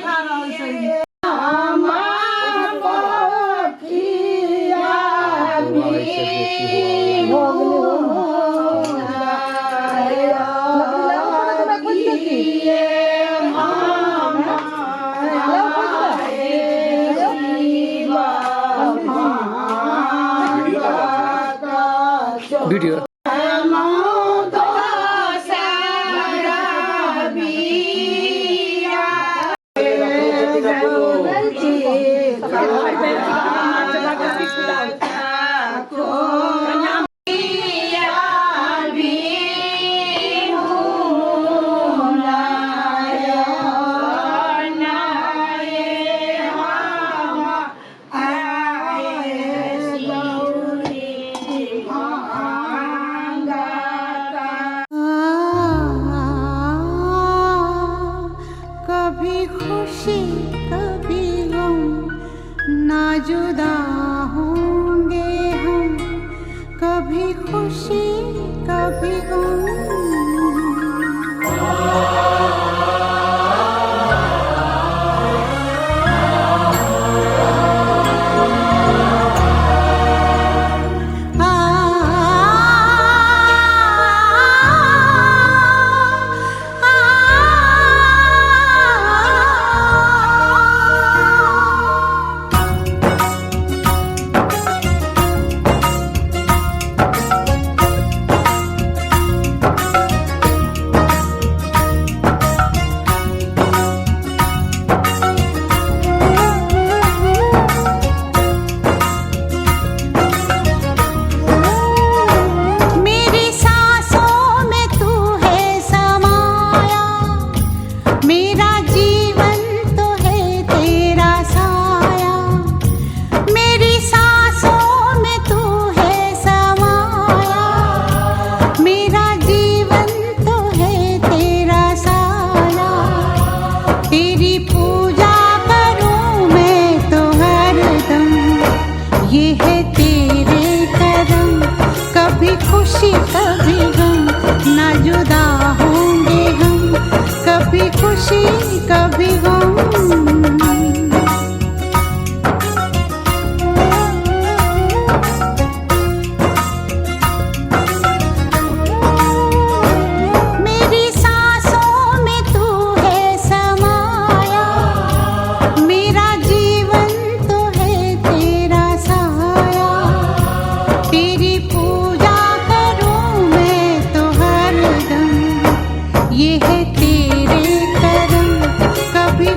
खा रहल छै वीडियो कभी खुशी कभी गम ना जुदा होंगे हम कभी खुशी कभी गम खुशी कभी गम ना जुदा होंगे हम कभी खुशी कभी गम मेरी सांसों में तू है समाया मेरा जीवन तो है तेरा साया तेरी ये है तेरे करम कभी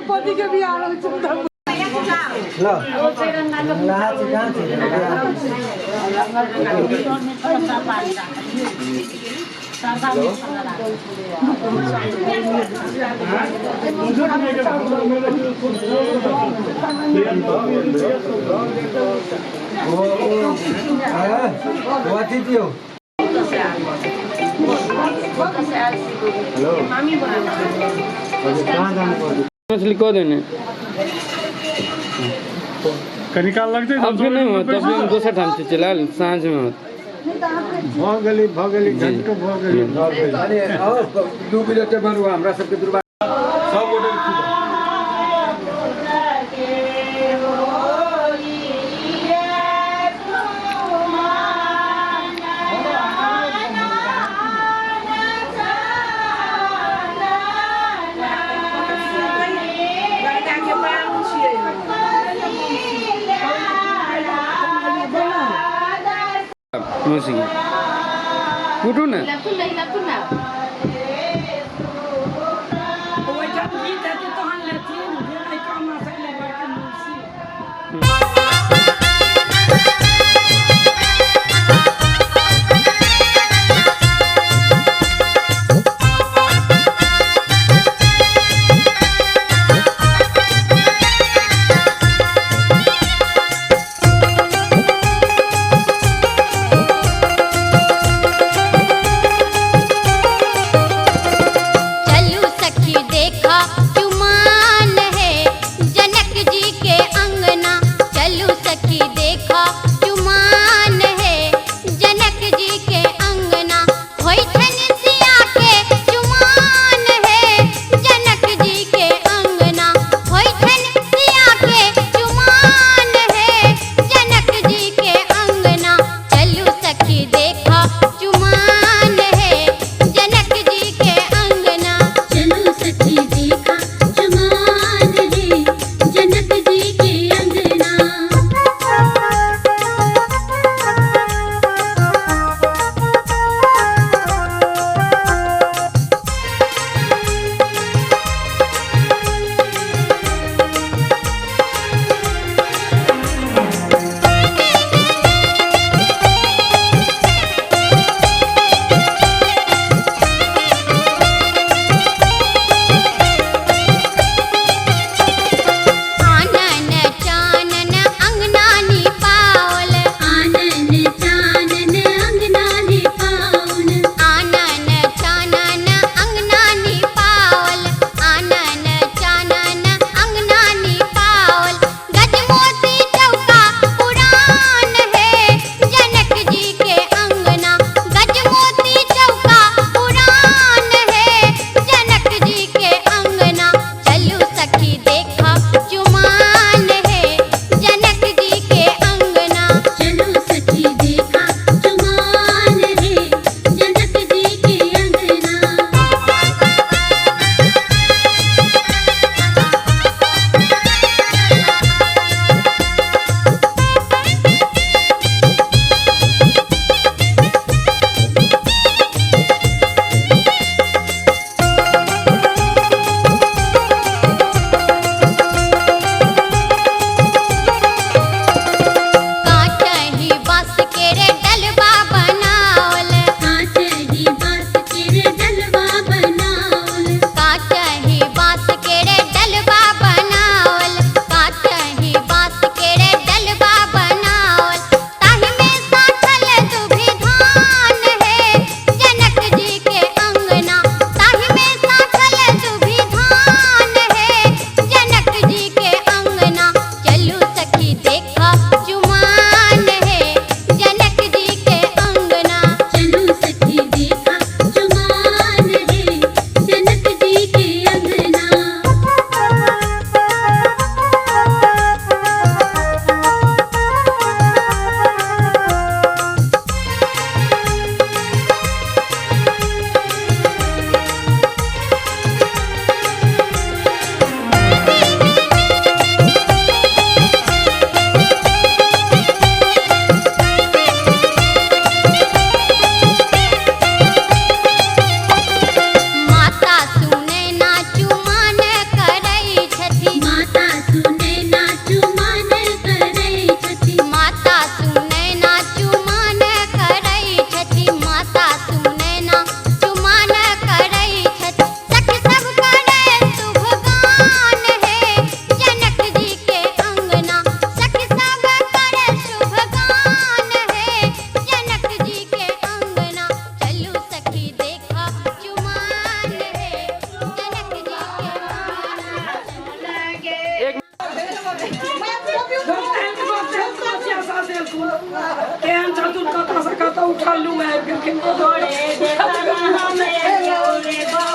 पति के बियाह हो सुंदर ल लाहा चाहिँ कहाँ थियो मछली को देने निकाल लगते अब फिर नहीं होता फिर हम दूसरा टाइम से चला सांझ में होता भगली घंटो भगली अरे आओ 2 मिनट बरु हमरा सबके दुर्भाग्य सब होटल musik kudu na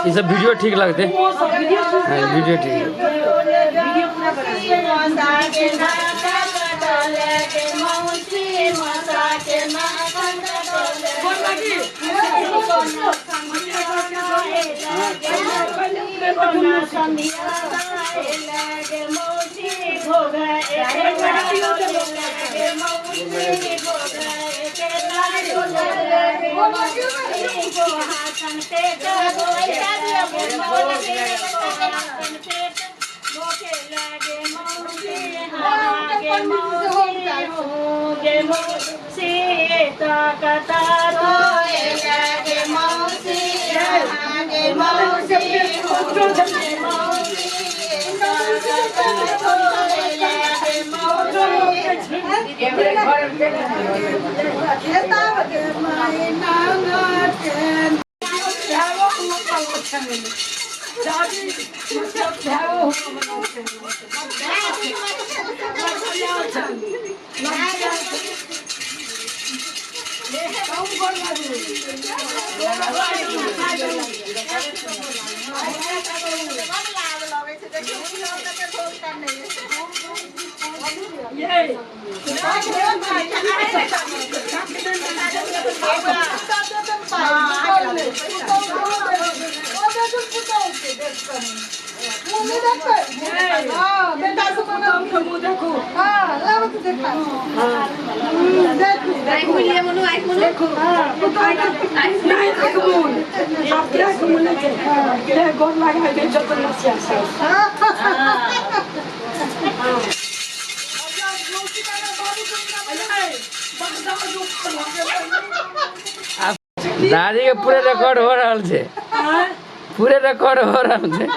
ये सब वीडियो ठीक लगते हैं। हाँ, वीडियो ठीक दादी के पूरे रिकॉर्ड हो रहा है, पूरे रिकॉर्ड हो रहा है।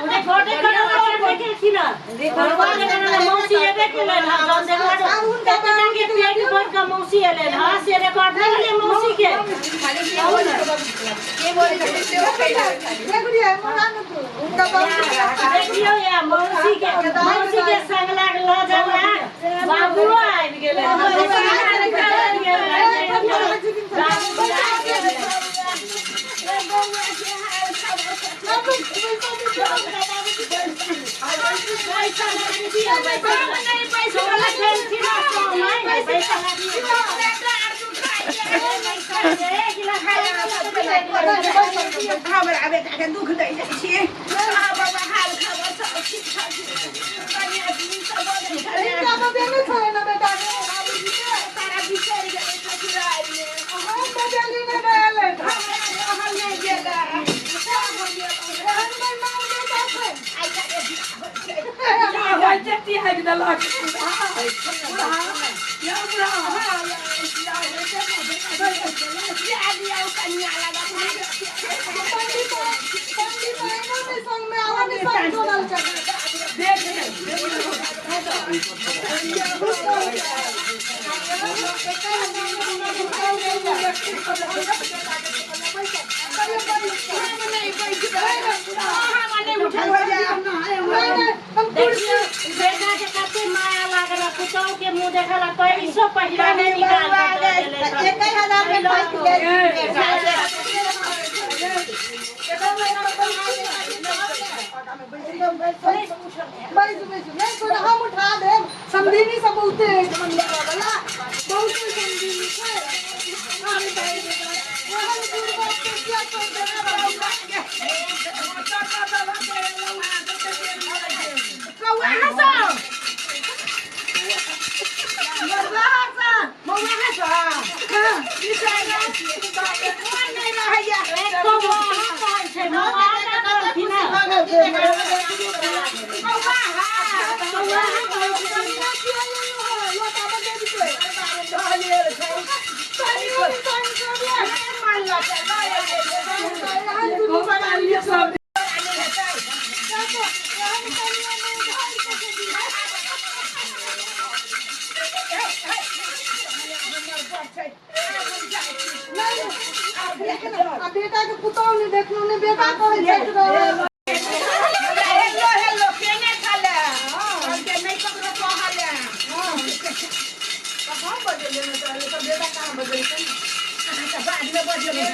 बेटा के पुतौ ने देखलो ने बेटा कहै छै हेलो हेलो केने खाले के नहीं ककरो कहले कहाँ बदले में तो बेटा कहाँ बदले बाद में बदले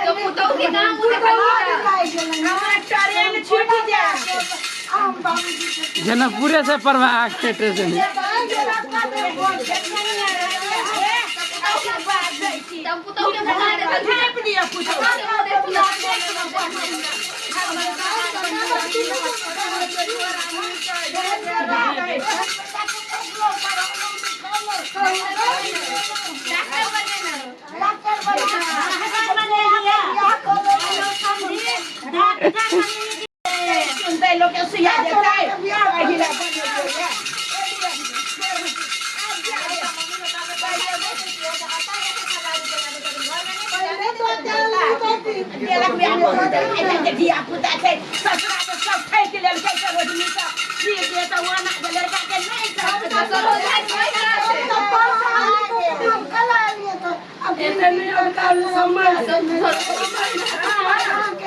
तो पुतौ के नाम हमारा ट्रेन छूट जाए जना पूरे से परवाह खेते से नहीं तब पुतौ के बता दे झाप दिया पुतौ लोग सुइया देता है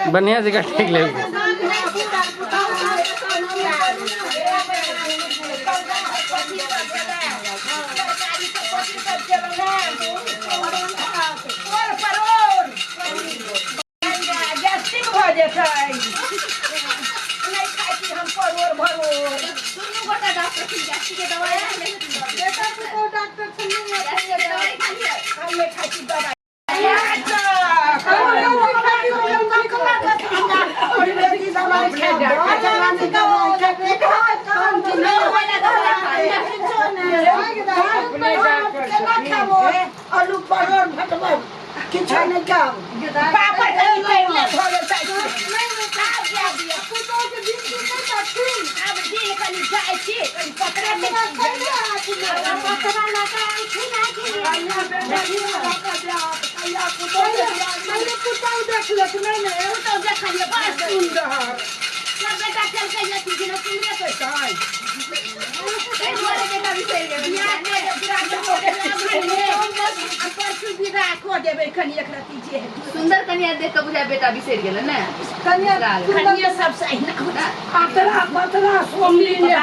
बढ़िया से ठीक ले आलू परोर भटवा किछु नहीं काम पापड़ कनी ले भोरे पुतौ के दिन नहीं तखिन अब दिन कनी जाय छी पकड़ा के पकड़ा लगा छी ना कि पुतौ देख ले नहीं नहीं पुतौ देखलिए बड़ा सुंदर सब बेटा चल के जाती कि ना सुंदर तो छै ए बोले बेटा बिसर गए बियाह ने पूरा सुविधा को देबे कनी एक रती जे सुंदर कन्या देख के बुझा बेटा बिसर गेल ना कन्या सब सही ना पतला सोमली ने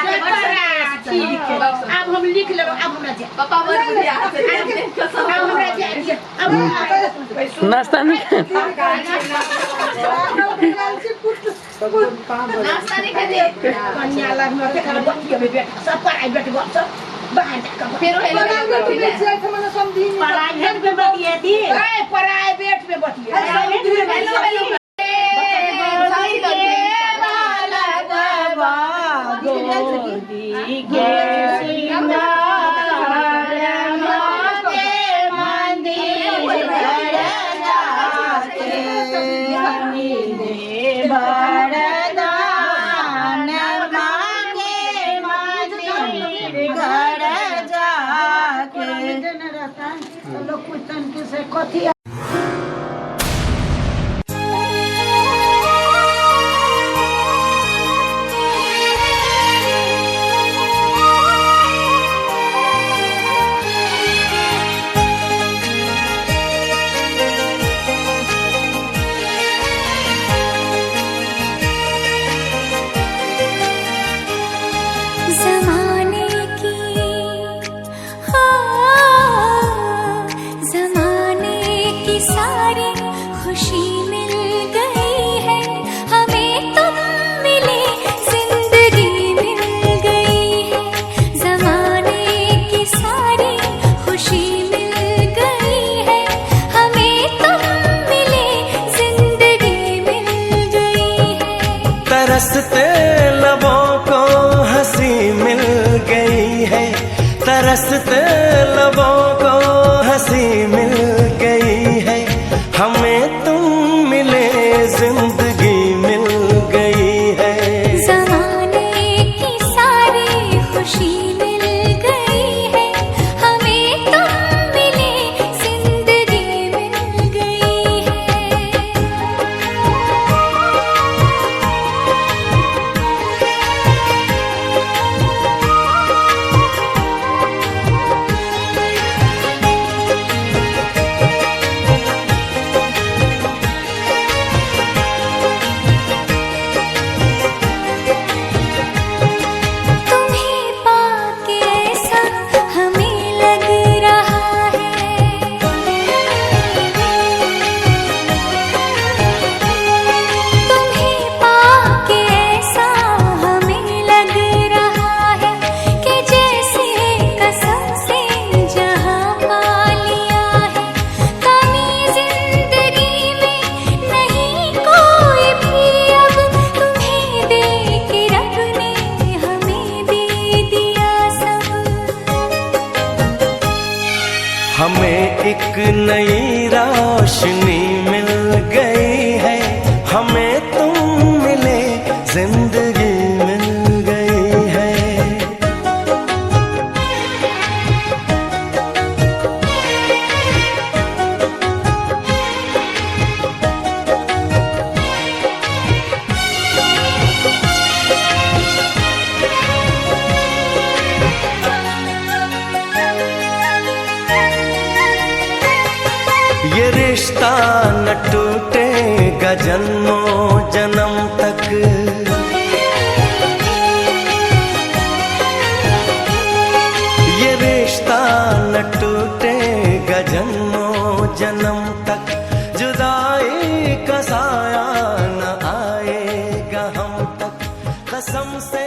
ठीक है अब हम लिख लेब अब हमरा जा पापा बोल बुझा अब हमरा जा अब नाश्ता नहीं नाश्ता नहीं कर दे कन्या लग में देखा बतिया बेटा सब पढ़ाई बेटा सब बाहर जाकर फिर है प्राइवेट में बतिया दी प्राइवेट में बतिया हेलो हेलो कथी ज़माने की ज़माने की सारी खुशी मिल गई है हमें तुम मिले जिंदगी मिल गई है ज़माने की सारी खुशी मिल गई है हमें तुम मिले जिंदगी मिल गई है तरसते लबों को हंसी मिल गई है तरसते लबों को हंसी मिल गई है हमें तुम मिले जिंदगी मिल गई है ज़माने की सारी खुशी मिल गई है हमें तुम मिले जिंदगी मिल गई है एक नई रोशनी मिल गई है, हमें तुम मिले जिंदगी मिल गई है। ये रिश्ता न टूटेगा जन्मों जन्म तक, ये रिश्ता न टूटेगा जन्मों जन्म तक, जुदाई का साया न आएगा हम तक, कसम से